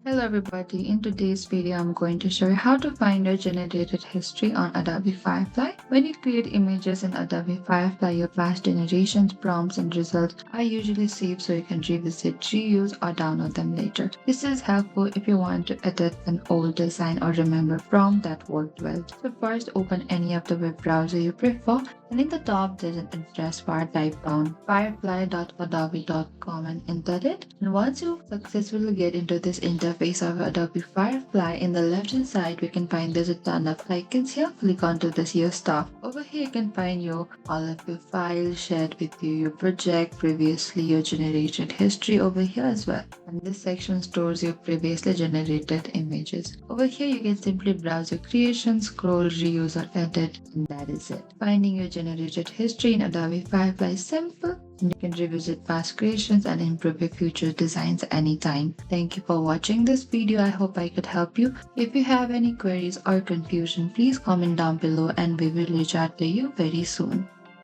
Hello everybody, in today's video I'm going to show you how to find your generated history on Adobe Firefly. When you create images in Adobe Firefly, your past generations, prompts and results are usually saved so you can revisit, reuse or download them later. This is helpful if you want to edit an old design or remember prompt that worked well. So first open any of the web browser you prefer, and in the top there's an address bar. Type down firefly.adobe.com and enter it. And once you successfully get into this interface of Adobe Firefly, in the left hand side we can find there's a ton of icons here. Click onto this your stuff. Over here you can find all of your files shared with you, your project, previously your generated history over here as well. And this section stores your previously generated images. Over here you can simply browse your creations, scroll, reuse or edit, and that is it. Finding your generated history in Adobe Firefly is simple, and you can revisit past creations and improve your future designs anytime. Thank you for watching this video. I hope I could help you. If you have any queries or confusion, please comment down below and we will reach out to you very soon.